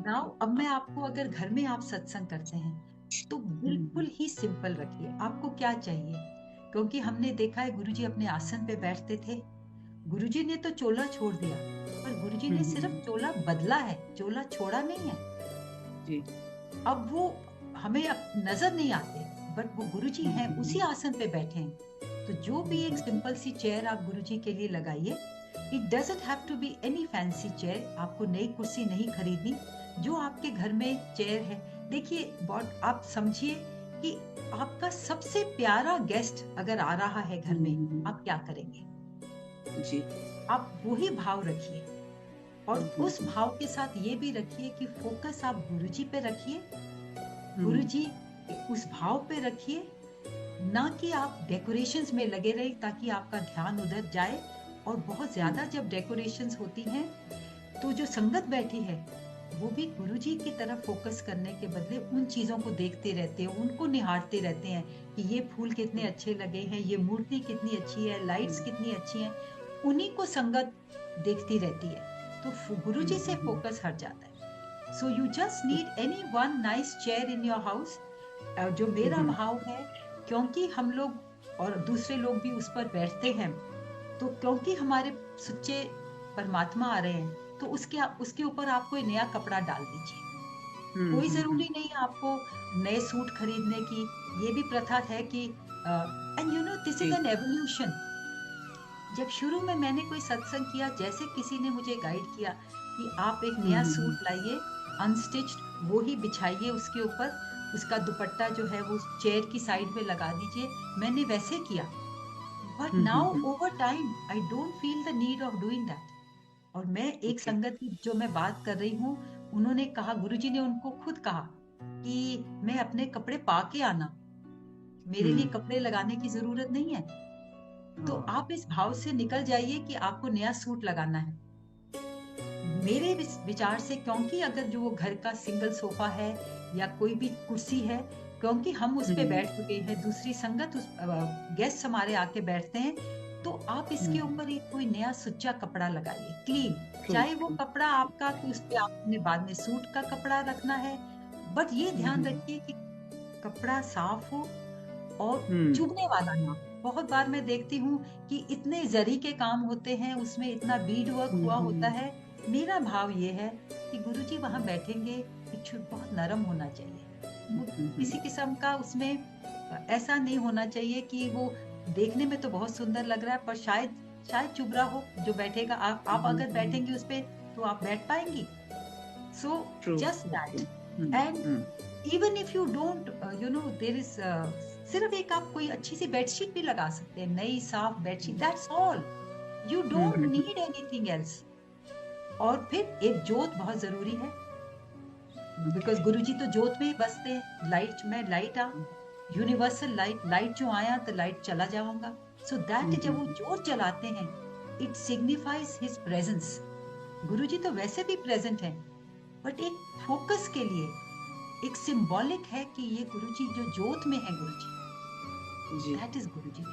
Now अब मैं आपको, अगर घर में आप सत्संग करते हैं तो बिल्कुल ही सिंपल रखिए। आपको क्या चाहिए? क्योंकि हमने देखा है गुरुजी अपने आसन पे बैठते थे। गुरुजी ने तो चोला छोड़ दिया, पर गुरुजी ने सिर्फ चोला बदला है, चोला छोड़ा नहीं है। जी। अब वो हमें अब नजर नहीं आते, बट वो गुरुजी हैं, उसी आसन पे बैठे हैं। तो जो भी एक सिंपल सी चेयर आप गुरुजी के लिए लगाइए। It doesn't have to be any fancy chair. आपको नई कुर्सी नहीं खरीदनी। जो आपके घर में चेयर है, देखिए बहुत आप समझिए कि आपका सबसे प्यारा गेस्ट अगर आ रहा है घर में, आप क्या करेंगे? जी। आप वही भाव रखिए, और उस भाव के साथ ये भी रखिए कि फोकस आप गुरुजी पे रखिए। गुरुजी उस भाव पे रखिए, ना कि आप डेकोरेशंस में लगे रहे ताकि आपका ध्यान उधर जाए। और बहुत ज्यादा जब डेकोरेशंस होती हैं, तो जो संगत बैठी है वो भी गुरुजी की तरफ फोकस करने के बदले उन चीजों को देखते रहते हैं, उनको निहारते रहते हैं कि ये फूल कितने अच्छे लगे हैं, ये मूर्ति कितनी अच्छी है, लाइट्स कितनी अच्छी हैं। उन्हीं को संगत देखती रहती है। तो गुरुजी से फोकस हट जाता है। So you just need any one nice chair in your house. जो मेरा भाव है, क्योंकि हम लोग और दूसरे लोग भी उस पर बैठते हैं, तो क्योंकि हमारे सच्चे परमात्मा आ रहे हैं, तो उसके ऊपर आप कोई नया कपड़ा डाल दीजिए। कोई जरूरी नहीं है आपको नए सूट खरीदने की। ये भी प्रथा है कि and you know this is जी। An evolution. जब शुरू में मैंने कोई सत्संग किया, जैसे किसी ने मुझे गाइड किया कि आप एक नया सूट लाइए, अनस्टिच्ड, वो ही बिछाइए उसके ऊपर, उसका दुपट्टा जो है वो चेयर की साइड पे लगा दीजिए। मैंने वैसे किया, but now over time I don't feel the need of doing that. और मैं एक ओके। संगत की जो मैं बात कर रही हूँ, उन्होंने कहा, गुरुजी ने उनको खुद कहा कि मैं अपने कपड़े पा के आना, मेरे लिए कपड़े लगाने की जरूरत नहीं है। तो हाँ। आप इस भाव से निकल जाइए कि आपको नया सूट लगाना है। मेरे विचार से, क्योंकि अगर जो वो घर का सिंगल सोफा है या कोई भी कुर्सी है, क्योंकि हम उस पे बैठ चुके हैं, दूसरी संगत उस गेस्ट हमारे आके बैठते हैं, तो आप इसके ऊपर एक कोई नया सुच्चा कपड़ा लगाइए, क्लीन। ट्रू, चाहे वो ट्रू। कपड़ा आपका, तो उस पे आपने बाद में सूट का कपड़ा रखना है, बट ये ध्यान रखिए कि कपड़ा साफ हो और चुभने वाला ना हो। बहुत बार मैं देखती हूँ कि इतने जरी के काम होते हैं, उसमें इतना बीड वर्क हुआ होता है। मेरा भाव ये है कि गुरुजी वहां बैठेंगे, बहुत नरम होना चाहिए। किसी किस्म का उसमें ऐसा नहीं होना चाहिए कि वो देखने में तो बहुत सुंदर लग रहा है, पर शायद शायद चुभ रहा हो जो बैठेगा। आप अगर बैठेंगे उस पे, तो आप बैठ पाएंगी? So true, just true. That. And even if you don't, you know there is, सिर्फ एक आप कोई अच्छी सी बेडशीट भी लगा सकते हैं, नई साफ bedsheet, that's all. You don't need anything else. और फिर एक जोत बहुत जरूरी है, बिकॉज गुरुजी तो जोत में ही बसते हैं। लाइट में लाइट आ, यूनिवर्सल लाइट, लाइट जो आया तो लाइट चला जाऊंगा। सो दैट जब वो जोत जलाते हैं, इट सिग्निफाइज हिज प्रेजेंस। गुरुजी तो वैसे भी प्रेजेंट है, बट एक फोकस के लिए एक सिंबॉलिक है कि ये गुरुजी जो जोत में है, गुरुजी, जी। That is Guruji.